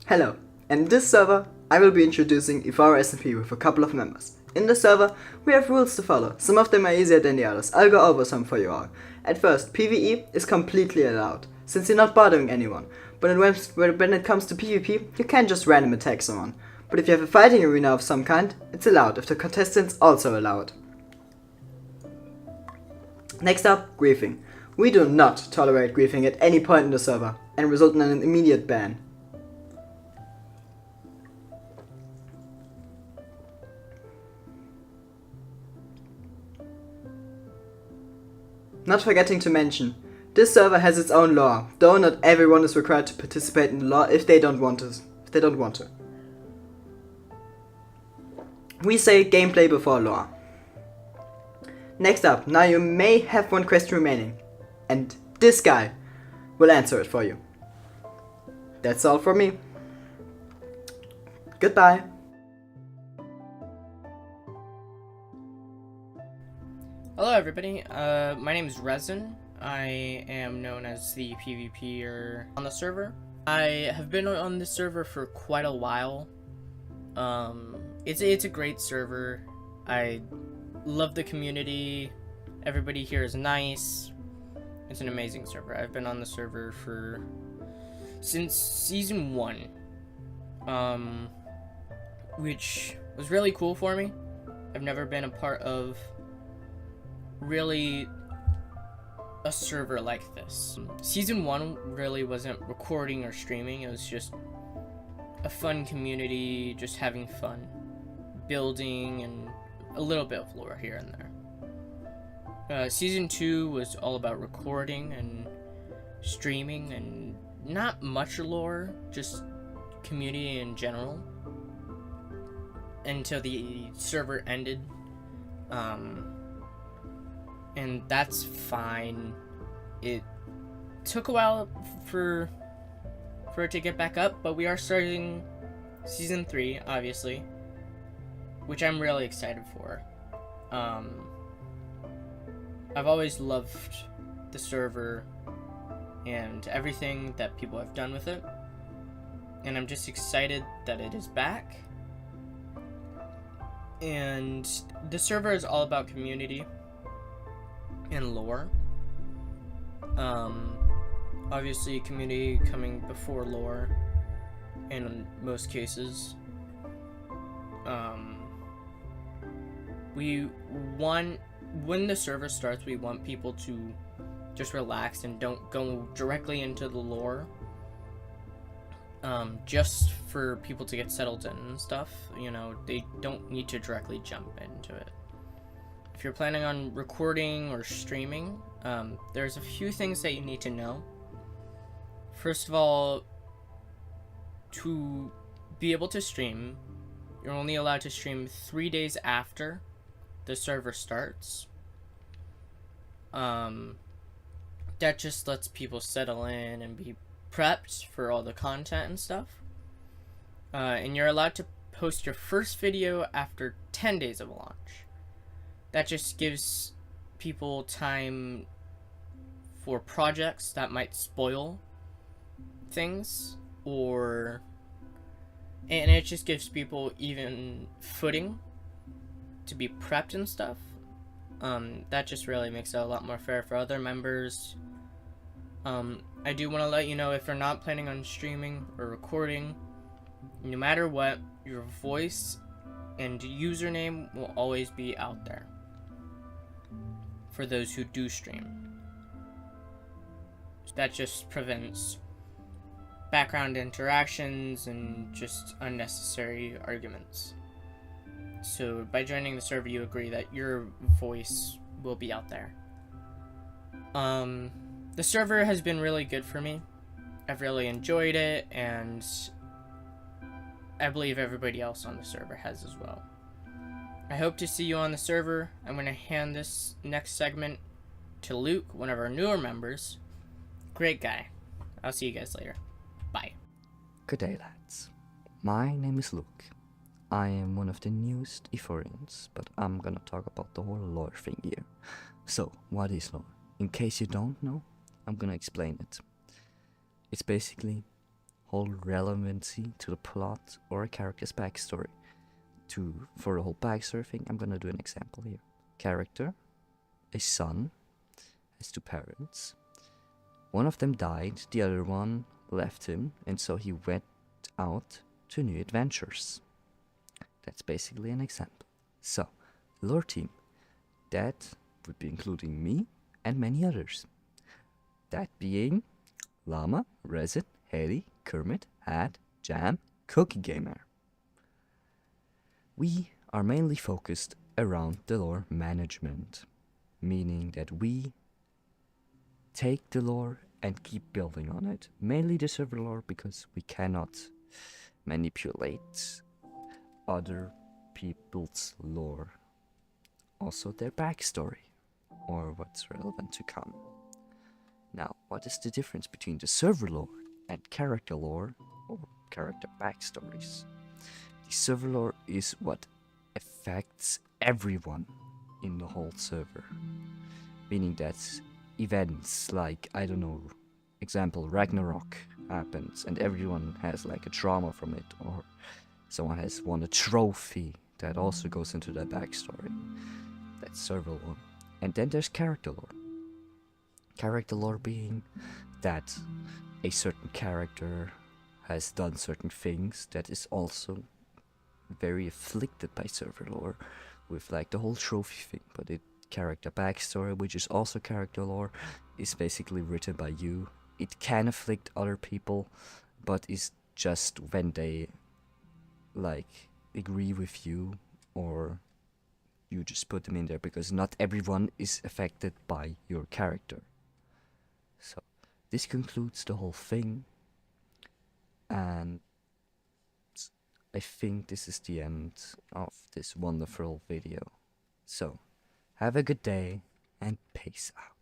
Hello, and in this server I will be introducing Ethora SMP with a couple of members. In this server we have rules to follow, some of them are easier than the others, I'll go over some for you all. At first, PvE is completely allowed, since you're not bothering anyone, but when it comes to PvP you can't just random attack someone. But if you have a fighting arena of some kind, it's allowed if the contestants also allow it. Next up, griefing. We do not tolerate griefing at any point in the server, and result in an immediate ban. Not forgetting to mention, this server has its own lore, though not everyone is required to participate in the lore if they don't want to. We say gameplay before lore. Next up, now you may have one question remaining, and this guy will answer it for you. That's all from me. Goodbye. Hello everybody, my name is Resin. I am known as the PvPer on the server. I have been on this server for quite a while. It's a great server. I love the community. Everybody here is nice. It's an amazing server. I've been on the server since season 1, which was really cool for me. I've never been a part of really a server like this. Season 1 really wasn't recording or streaming, it was just a fun community, just having fun, building, and a little bit of lore here and there. Season 2 was all about recording and streaming, and not much lore, just community in general, until the server ended. And that's fine. It took a while for it to get back up, but we are starting season 3, obviously, which I'm really excited for. I've always loved the server and everything that people have done with it, and I'm just excited that it is back. And the server is all about community and lore. Obviously community coming before lore in most cases. When the server starts, we want people to just relax and don't go directly into the lore, just for people to get settled in and stuff. You know, they don't need to directly jump into it. If you're planning on recording or streaming, there's a few things that you need to know. First of all, to be able to stream, you're only allowed to stream 3 days after the server starts. That just lets people settle in and be prepped for all the content and stuff. And you're allowed to post your first video after 10 days of launch. That just gives people time for projects that might spoil things, and it just gives people even footing to be prepped and stuff. That just really makes it a lot more fair for other members. I do want to let you know, if you're not planning on streaming or recording, no matter what, your voice and username will always be out there for those who do stream. That just prevents background interactions and just unnecessary arguments. So by joining the server, you agree that your voice will be out there. The server has been really good for me. I've really enjoyed it, and I believe everybody else on the server has as well. I hope to see you on the server. I'm going to hand this next segment to Luke, one of our newer members. Great guy. I'll see you guys later. Bye. Good day, lads. My name is Luke. I am one of the newest Ethorians, but I'm gonna talk about the whole lore thing here. So, what is lore? In case you don't know, I'm gonna explain it. It's basically hold relevancy to the plot or a character's backstory. For the whole backstory thing, I'm gonna do an example here. Character, a son, has two parents. One of them died, the other one left him, and so he went out to new adventures. That's basically an example. So, lore team, that would be including me and many others. That being Llama, Resin, Haley, Kermit, Hat, Jam, Cookie Gamer. We are mainly focused around the lore management, meaning that we take the lore and keep building on it. Mainly the server lore, because we cannot manipulate other people's lore. Also their backstory, or what's relevant to come. Now, what is the difference between the server lore and character lore or character backstories? The server lore is what affects everyone in the whole server. Meaning that events like, I don't know, example, Ragnarok happens and everyone has like a trauma from it, or someone has won a trophy that also goes into their backstory. That's server lore. And then there's character lore. Character lore being that a certain character has done certain things that is also very afflicted by server lore, with like the whole trophy thing, but character backstory, which is also character lore, is basically written by you. It can afflict other people, but is just when they like agree with you, or you just put them in there, because not everyone is affected by your character. So this concludes the whole thing, and I think this is the end of this wonderful video. So have a good day and peace out.